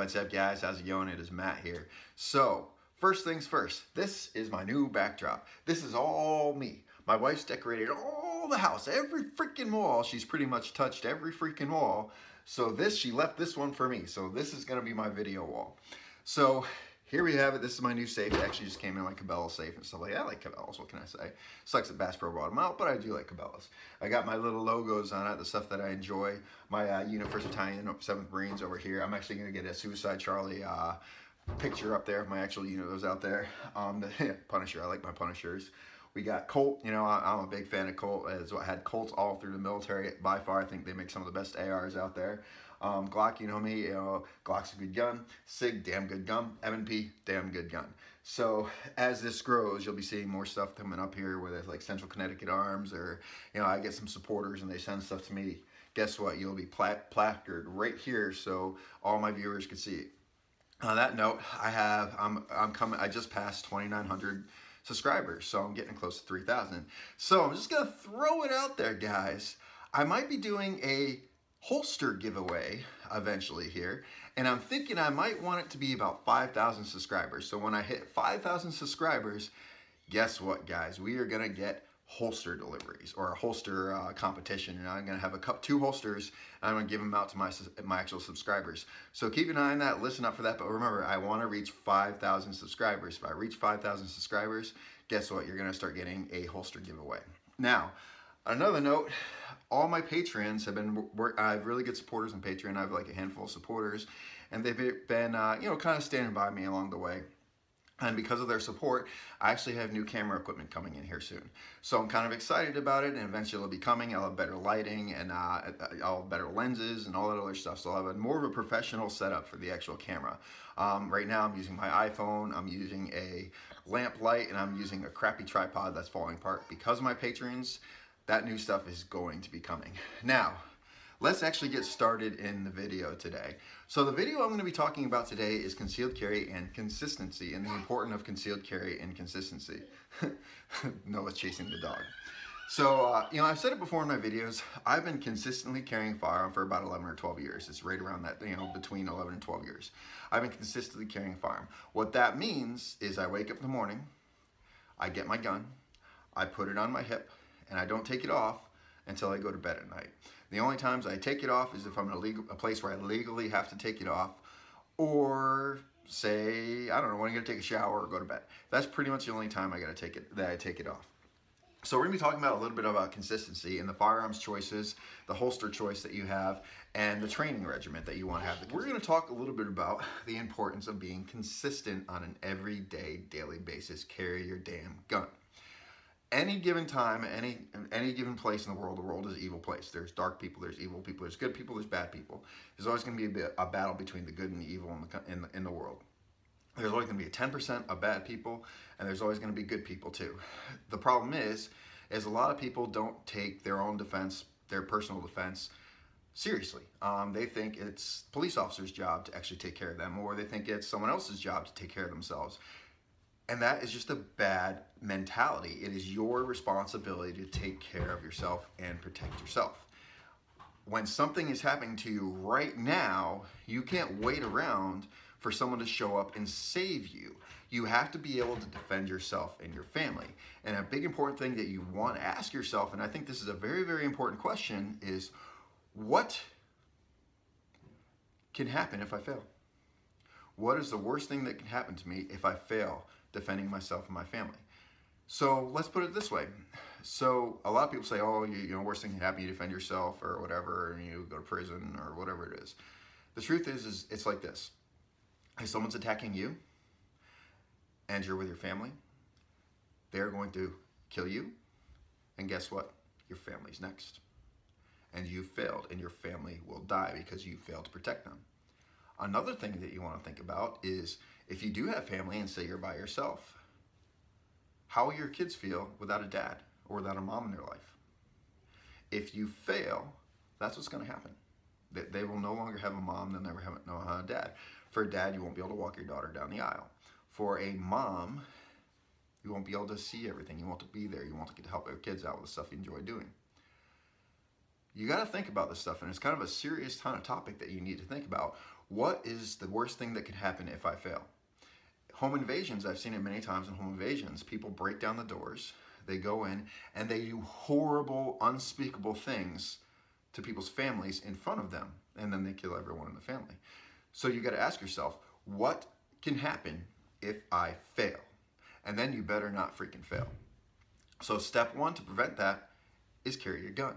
What's up, guys? How's it going? It is Matt here. So, first things first, this is my new backdrop. This is all me. My wife's decorated all the house, every freaking wall. She's pretty much touched every freaking wall. So she left this one for me. So this is gonna be my video wall. So here we have it. This is my new safe. It actually just came in like Cabela's safe and stuff like that. I like Cabela's, what can I say? Sucks that Bass Pro brought them out, but I do like Cabela's. I got my little logos on it, the stuff that I enjoy. My unit 1st Battalion, 7th Marines over here. I'm actually gonna get a Suicide Charlie picture up there. My actual unit was out there. The Punisher, I like my Punishers. We got Colt, you know, I'm a big fan of Colt. I had Colts all through the military. By far, I think they make some of the best ARs out there. Glock, you know me, you know, Glock's a good gun. SIG, damn good gun. M&P, damn good gun. So as this grows, you'll be seeing more stuff coming up here, whether it's like Central Connecticut Arms or, you know, I get some supporters and they send stuff to me. Guess what? You'll be placarded right here so all my viewers can see it. On that note, I just passed 2,900 subscribers, so I'm getting close to 3,000. So I'm just gonna throw it out there, guys. I might be doing a holster giveaway eventually here, and I'm thinking I might want it to be about 5,000 subscribers. So when I hit 5,000 subscribers, guess what, guys? We are gonna get holster deliveries or a holster competition, and I'm gonna have 2 holsters and I'm gonna give them out to my actual subscribers. So keep an eye on that, listen up for that. But remember, I want to reach 5,000 subscribers. If I reach 5,000 subscribers, guess what? You're gonna start getting a holster giveaway. Now, another note, all my Patreons have been, I have really good supporters on Patreon. I have like a handful of supporters, and they've been you know, kind of standing by me along the way. And because of their support, I actually have new camera equipment coming in here soon. So I'm kind of excited about it, and eventually it'll be coming. I'll have better lighting, and I'll have better lenses and all that other stuff. So I'll have more of a professional setup for the actual camera. Right now I'm using my iPhone, I'm using a lamp light, and I'm using a crappy tripod that's falling apart. Because of my patrons, that new stuff is going to be coming. Now, let's actually get started in the video today. So the video I'm going to be talking about today is concealed carry and consistency, and the importance of concealed carry and consistency. Noah's chasing the dog. So, you know, I've said it before in my videos, I've been consistently carrying a firearm for about 11 or 12 years. It's right around that, you know, between 11 and 12 years. I've been consistently carrying a firearm. What that means is I wake up in the morning, I get my gun, I put it on my hip, and I don't take it off until I go to bed at night. The only times I take it off is if I'm in a place where I legally have to take it off, or say, I don't know, when I gotta take a shower or go to bed. That's pretty much the only time I take it off. So we're gonna be talking about a little bit about consistency and the firearms choices, the holster choice that you have, and the training regimen that you want to have. We're gonna talk a little bit about the importance of being consistent on an everyday, daily basis. Carry your damn gun. Any given time, any given place in the world is an evil place. There's dark people, there's evil people, there's good people, there's bad people. There's always going to be a battle between the good and the evil in the world. There's always going to be a 10% of bad people, and there's always going to be good people too. The problem is a lot of people don't take their own defense, their personal defense, seriously. They think it's police officers' job to actually take care of them, or they think it's someone else's job to take care of themselves. And that is just a bad mentality. It is your responsibility to take care of yourself and protect yourself. When something is happening to you right now, you can't wait around for someone to show up and save you. You have to be able to defend yourself and your family. And a big important thing that you want to ask yourself, and I think this is a very, very important question, is what can happen if I fail? What is the worst thing that can happen to me if I fail defending myself and my family? So let's put it this way. So a lot of people say, oh, you know, worst thing can happen, you defend yourself or whatever, and you go to prison or whatever it is. The truth is it's like this. If someone's attacking you and you're with your family, they're going to kill you, and guess what? Your family's next. And you failed, and your family will die because you failed to protect them. Another thing that you want to think about is if you do have family and say you're by yourself, how will your kids feel without a dad or without a mom in their life? If you fail, that's what's going to happen. They will no longer have a mom, they'll never have a dad. For a dad, you won't be able to walk your daughter down the aisle. For a mom, you won't be able to see everything. You won't be there. You won't get to help your kids out with the stuff you enjoy doing. You got to think about this stuff, and it's kind of a serious kind of topic that you need to think about. What is the worst thing that could happen if I fail? Home invasions, I've seen it many times in home invasions. People break down the doors, they go in, and they do horrible, unspeakable things to people's families in front of them, and then they kill everyone in the family. So you got to ask yourself, what can happen if I fail? And then you better not freaking fail. So step one to prevent that is carry your gun.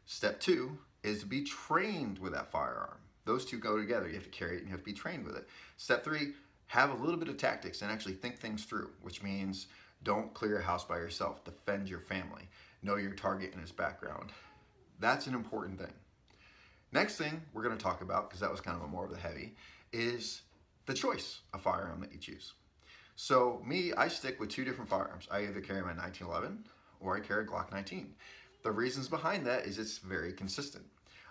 Step two is to be trained with that firearm. Those two go together. You have to carry it and you have to be trained with it. Step three, have a little bit of tactics and actually think things through, which means don't clear a house by yourself. Defend your family. Know your target and his background. That's an important thing. Next thing we're going to talk about, because that was kind of more of the heavy, is the choice of firearm that you choose. So me, I stick with two different firearms. I either carry my 1911 or I carry a Glock 19. The reasons behind that is it's very consistent.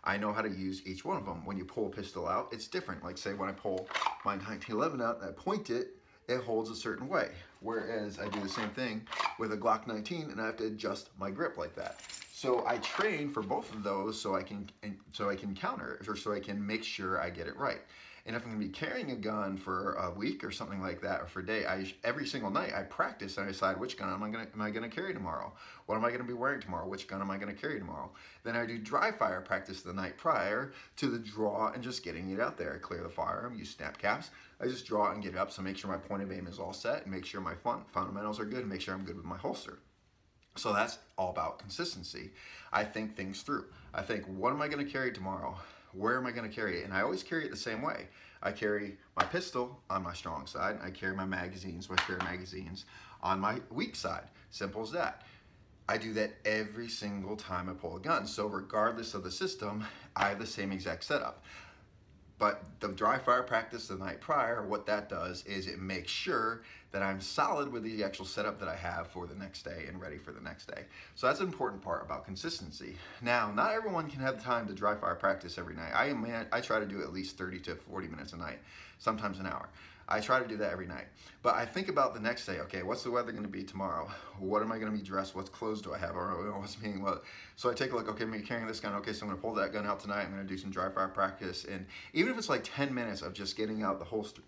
I know how to use each one of them. When you pull a pistol out, it's different. Like say when I pull my 1911 out and I point it, it holds a certain way. Whereas I do the same thing with a Glock 19 and I have to adjust my grip like that. So I train for both of those so I can counter, or so I can make sure I get it right. And if I'm gonna be carrying a gun for a week or something like that, or for a day, every single night I practice and I decide which gun am I gonna carry tomorrow? What am I gonna be wearing tomorrow? Which gun am I gonna carry tomorrow? Then I do dry fire practice the night prior to the draw and just getting it out there. I clear the firearm, use snap caps. I just draw and get it up, so make sure my point of aim is all set, and make sure my fundamentals are good, and make sure I'm good with my holster. So that's all about consistency. I think things through. I think, what am I gonna carry tomorrow? Where am I going to carry it? And I always carry it the same way. I carry my pistol on my strong side. I carry my magazines, my spare magazines, on my weak side. Simple as that. I do that every single time I pull a gun. So regardless of the system, I have the same exact setup. But the dry fire practice the night prior, what that does is it makes sure that I'm solid with the actual setup that I have for the next day and ready for the next day. So that's an important part about consistency. Now, not everyone can have the time to dry fire practice every night. I try to do at least 30 to 40 minutes a night, sometimes an hour. I try to do that every night. But I think about the next day, okay, what's the weather gonna be tomorrow? What am I gonna be dressed? What clothes do I have? Or what's being what? So I take a look, okay, I'm carrying this gun, okay, so I'm gonna pull that gun out tonight, I'm gonna do some dry fire practice, and even if it's like 10 minutes of just getting out the holster,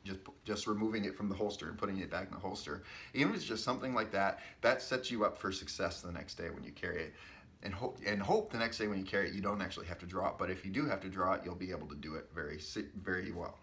just removing it from the holster and putting it back in the holster, even if it's just something like that, that sets you up for success the next day when you carry it. And hope the next day when you carry it, you don't actually have to draw it, but if you do have to draw it, you'll be able to do it very well.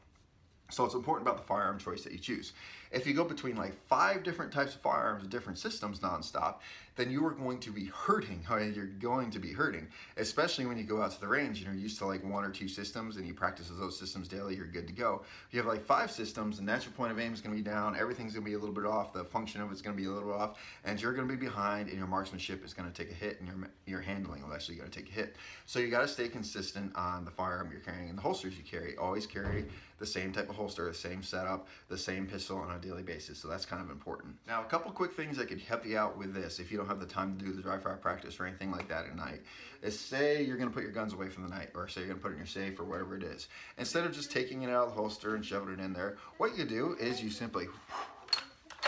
So it's important about the firearm choice that you choose. If you go between like 5 different types of firearms with different systems nonstop, then you are going to be hurting. You're going to be hurting, especially when you go out to the range and you're used to like 1 or 2 systems and you practice those systems daily, you're good to go. If you have like 5 systems, the natural point of aim is going to be down, everything's going to be a little bit off, the function of it's going to be a little off, and you're going to be behind, and your marksmanship is going to take a hit, and your handling will actually going to take a hit. So you got to stay consistent on the firearm you're carrying and the holsters you carry. Always carry the same type of holster, the same setup, the same pistol on a daily basis. So that's kind of important. Now, a couple quick things that could help you out with this if you don't have the time to do the dry fire practice or anything like that at night is, say you're gonna put your guns away from the night, or say you're gonna put it in your safe or whatever it is. Instead of just taking it out of the holster and shoving it in there, what you do is you simply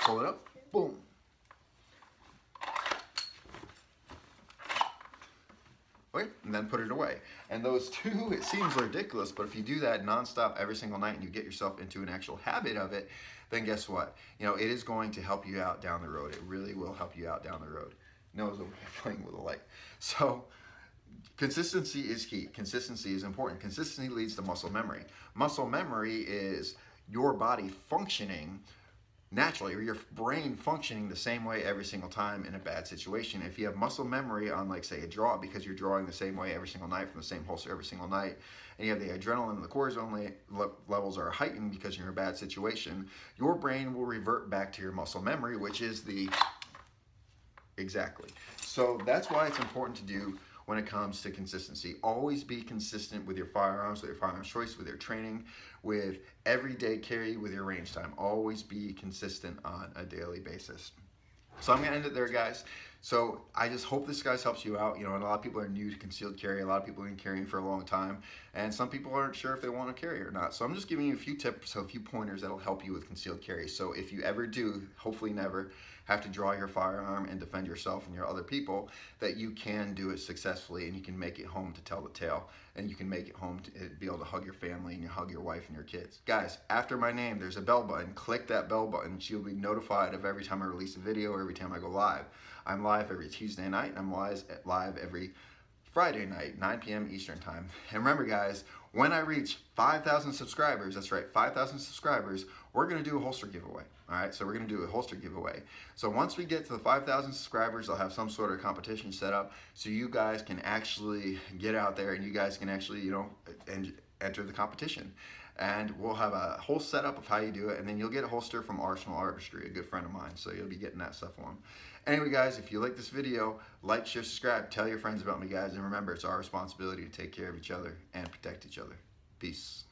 pull it up, boom. Okay, and then put it away. And those two, it seems ridiculous, but if you do that nonstop every single night and you get yourself into an actual habit of it, then guess what? You know, it is going to help you out down the road. It really will help you out down the road. Noah's over here playing with a light. So consistency is key. Consistency is important. Consistency leads to muscle memory. Muscle memory is your body functioning naturally, or your brain functioning the same way every single time in a bad situation. If you have muscle memory on, like, say, a draw, because you're drawing the same way every single night from the same holster every single night, and you have the adrenaline and the cortisol levels are heightened because you're in a bad situation, your brain will revert back to your muscle memory, which is the exactly. So that's why it's important to do when it comes to consistency. Always be consistent with your firearms, with your firearms choice, with your training, with everyday carry, with your range time. Always be consistent on a daily basis. So I'm gonna end it there, guys. So I just hope this, guys, helps you out. You know, and a lot of people are new to concealed carry. A lot of people have been carrying for a long time, and some people aren't sure if they want to carry or not. So I'm just giving you a few tips, a few pointers that'll help you with concealed carry. So if you ever do, hopefully never, have to draw your firearm and defend yourself and your other people, that you can do it successfully and you can make it home to tell the tale. and you can make it home to be able to hug your family and you hug your wife and your kids. Guys, after my name, there's a bell button. Click that bell button. She'll be notified of every time I release a video or every time I go live. I'm live every Tuesday night, and I'm live every Friday night, 9 p.m. Eastern time. And remember, guys, when I reach 5,000 subscribers, that's right, 5,000 subscribers, we're going to do a holster giveaway. All right, so we're going to do a holster giveaway. So once we get to the 5,000 subscribers, I'll have some sort of competition set up so you guys can actually get out there and you guys can actually, you know, enter the competition. And we'll have a whole setup of how you do it, and then you'll get a holster from Artestry, a good friend of mine, so you'll be getting that stuff on. Anyway, guys, if you like this video, like, share, subscribe, tell your friends about me, guys, and remember, it's our responsibility to take care of each other and protect each other. Peace.